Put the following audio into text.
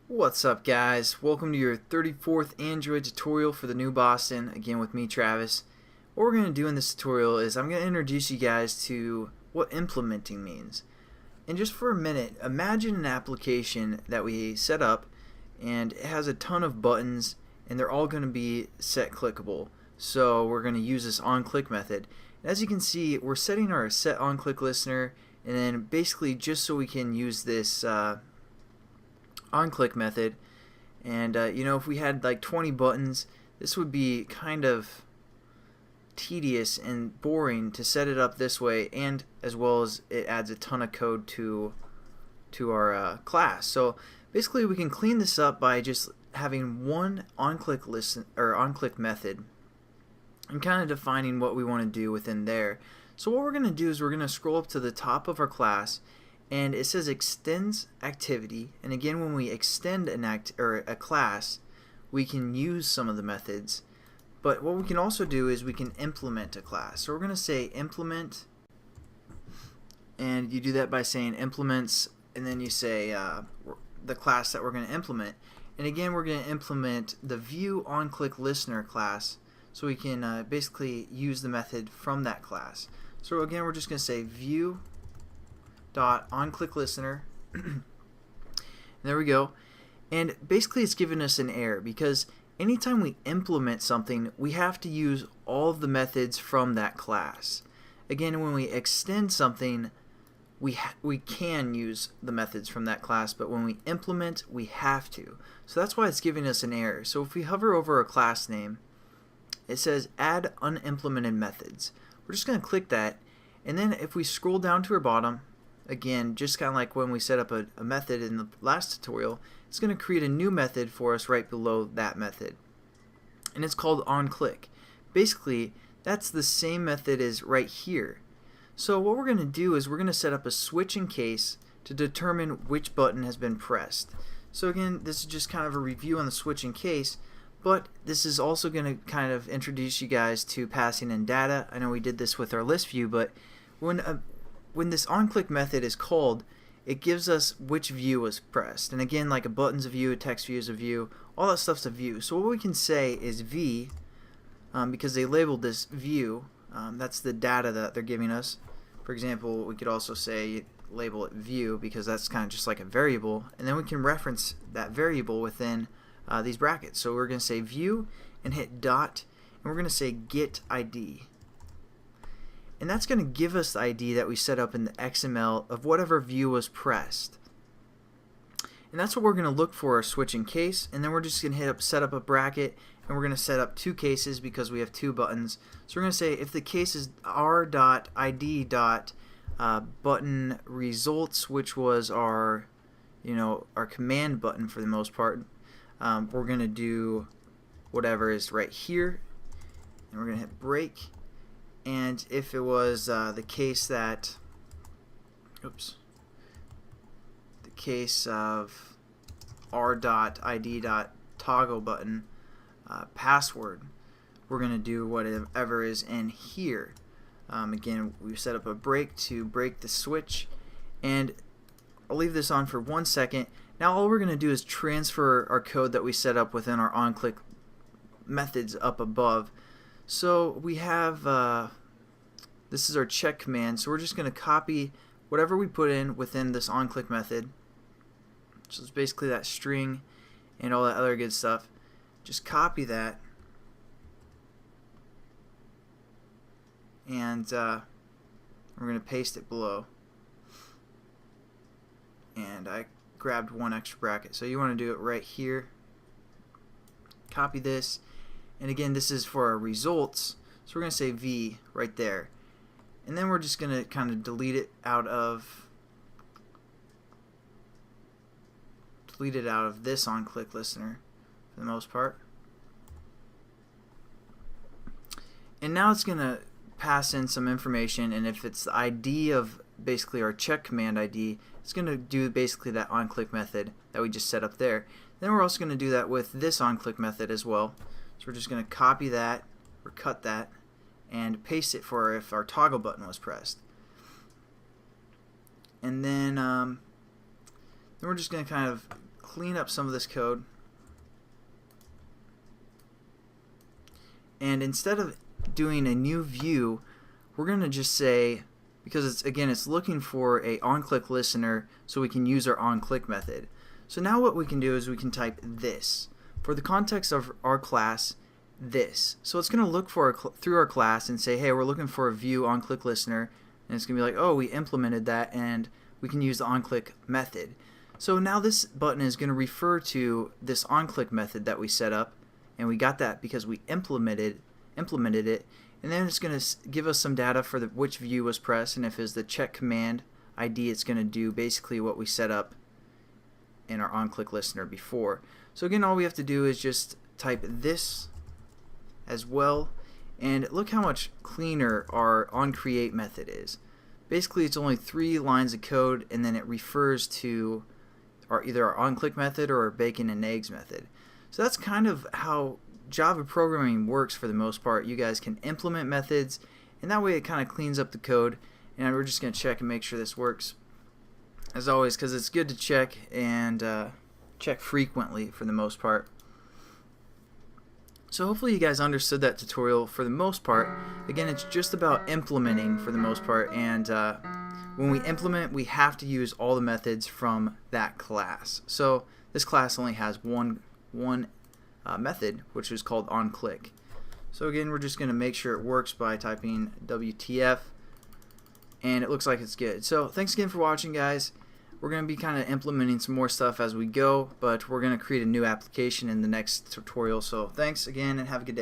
What's up, guys? Welcome to your 34th Android tutorial for the new Boston, again with me, Travis. What we're going to do in this tutorial is I'm going to introduce you guys to what implementing means. And just for a minute, imagine an application that we set up and it has a ton of buttons and they're all going to be set clickable. So we're going to use this onClick method. And as you can see, we're setting our set onClick listener, and then basically just so we can use this onClick method. And if we had like 20 buttons, this would be kind of tedious and boring to set it up this way, and as well as it adds a ton of code to our class. So basically we can clean this up by just having one onClick listen or onClick method and kind of defining what we want to do within there. So what we're going to do is we're going to scroll up to the top of our class, and it says extends activity. And again, when we extend a class, we can use some of the methods. But what we can also do is we can implement a class. So we're going to say implement, and you do that by saying implements, and then you say the class that we're going to implement. And again, we're going to implement the view onClick listener class, so we can basically use the method from that class. So again, we're just going to say view dot onClick listener. There we go. And basically it's giving us an error because anytime we implement something, we have to use all of the methods from that class. Again, when we extend something, we can use the methods from that class, but when we implement, we have to. So that's why it's giving us an error. So if we hover over a class name, it says add unimplemented methods. We're just going to click that, and then if we scroll down to our bottom, again, just kind of like when we set up a method in the last tutorial, it's going to create a new method for us right below that method, and it's called onClick. Basically, that's the same method as right here. So what we're going to do is we're going to set up a switch in case to determine which button has been pressed. So again, this is just kind of a review on the switch in case, but this is also going to kind of introduce you guys to passing in data. I know we did this with our list view, but when this onClick method is called, it gives us which view was pressed. And again, like a button's a view, a text view is a view, all that stuff's a view. So what we can say is V, because they labeled this view, that's the data that they're giving us. For example, we could also say label it view because that's kind of just like a variable, and then we can reference that variable within these brackets. So we're going to say view and hit dot, and we're going to say get ID. And that's going to give us the ID that we set up in the XML of whatever view was pressed. And that's what we're going to look for our switch in case, and then we're just going to set up a bracket, and we're going to set up two cases because we have two buttons. So we're going to say if the case is r.id. Button results, which was our command button for the most part, we're going to do whatever is right here, and we're going to hit break. And if it was the case that, the case of r.id.toggle button password, we're going to do whatever is in here. Again, we set up a break to break the switch, and I'll leave this on for 1 second. Now all we're going to do is transfer our code that we set up within our onClick methods up above. So we have this is our check command, so we're just going to copy whatever we put in within this onClick method. So it's basically that string and all that other good stuff. Just copy that, and we're going to paste it below. And I grabbed one extra bracket, so you want to do it right here. Copy this, and again, this is for our results, so we're going to say V right there, and then we're just going to kind of delete it out of this onClick listener for the most part. And now it's going to pass in some information, and if it's the ID of basically our check command ID, it's going to do basically that onClick method that we just set up there. Then we're also going to do that with this onClick method as well. So we're just going to copy that or cut that and paste it for if our toggle button was pressed. And then we're just going to kind of clean up some of this code. And instead of doing a new view, we're going to just say, because it's looking for a on-click listener so we can use our on-click method. So now what we can do is we can type this. For the context of our class, this. So it's going to look for through our class and say, hey, we're looking for a view on-click listener. And it's going to be like, oh, we implemented that and we can use the on-click method. So now this button is going to refer to this on-click method that we set up, and we got that because we implemented it, and then it's going to give us some data for which view was pressed, and if it's the check command ID, it's going to do basically what we set up in our on-click listener before. So again, all we have to do is just type this as well, and look how much cleaner our onCreate method is. Basically, it's only 3 lines of code, and then it refers to either our on-click method or our bacon and eggs method. So that's kind of how Java programming works for the most part. You guys can implement methods, and that way it kind of cleans up the code. And we're just going to check and make sure this works, as always, because it's good to check and check frequently for the most part. So hopefully you guys understood that tutorial for the most part. Again, it's just about implementing for the most part, and when we implement, we have to use all the methods from that class. So this class only has one method, which is called onClick. So again, we're just going to make sure it works by typing WTF, and it looks like it's good. So thanks again for watching, guys. We're going to be kind of implementing some more stuff as we go, but we're going to create a new application in the next tutorial. So thanks again and have a good day.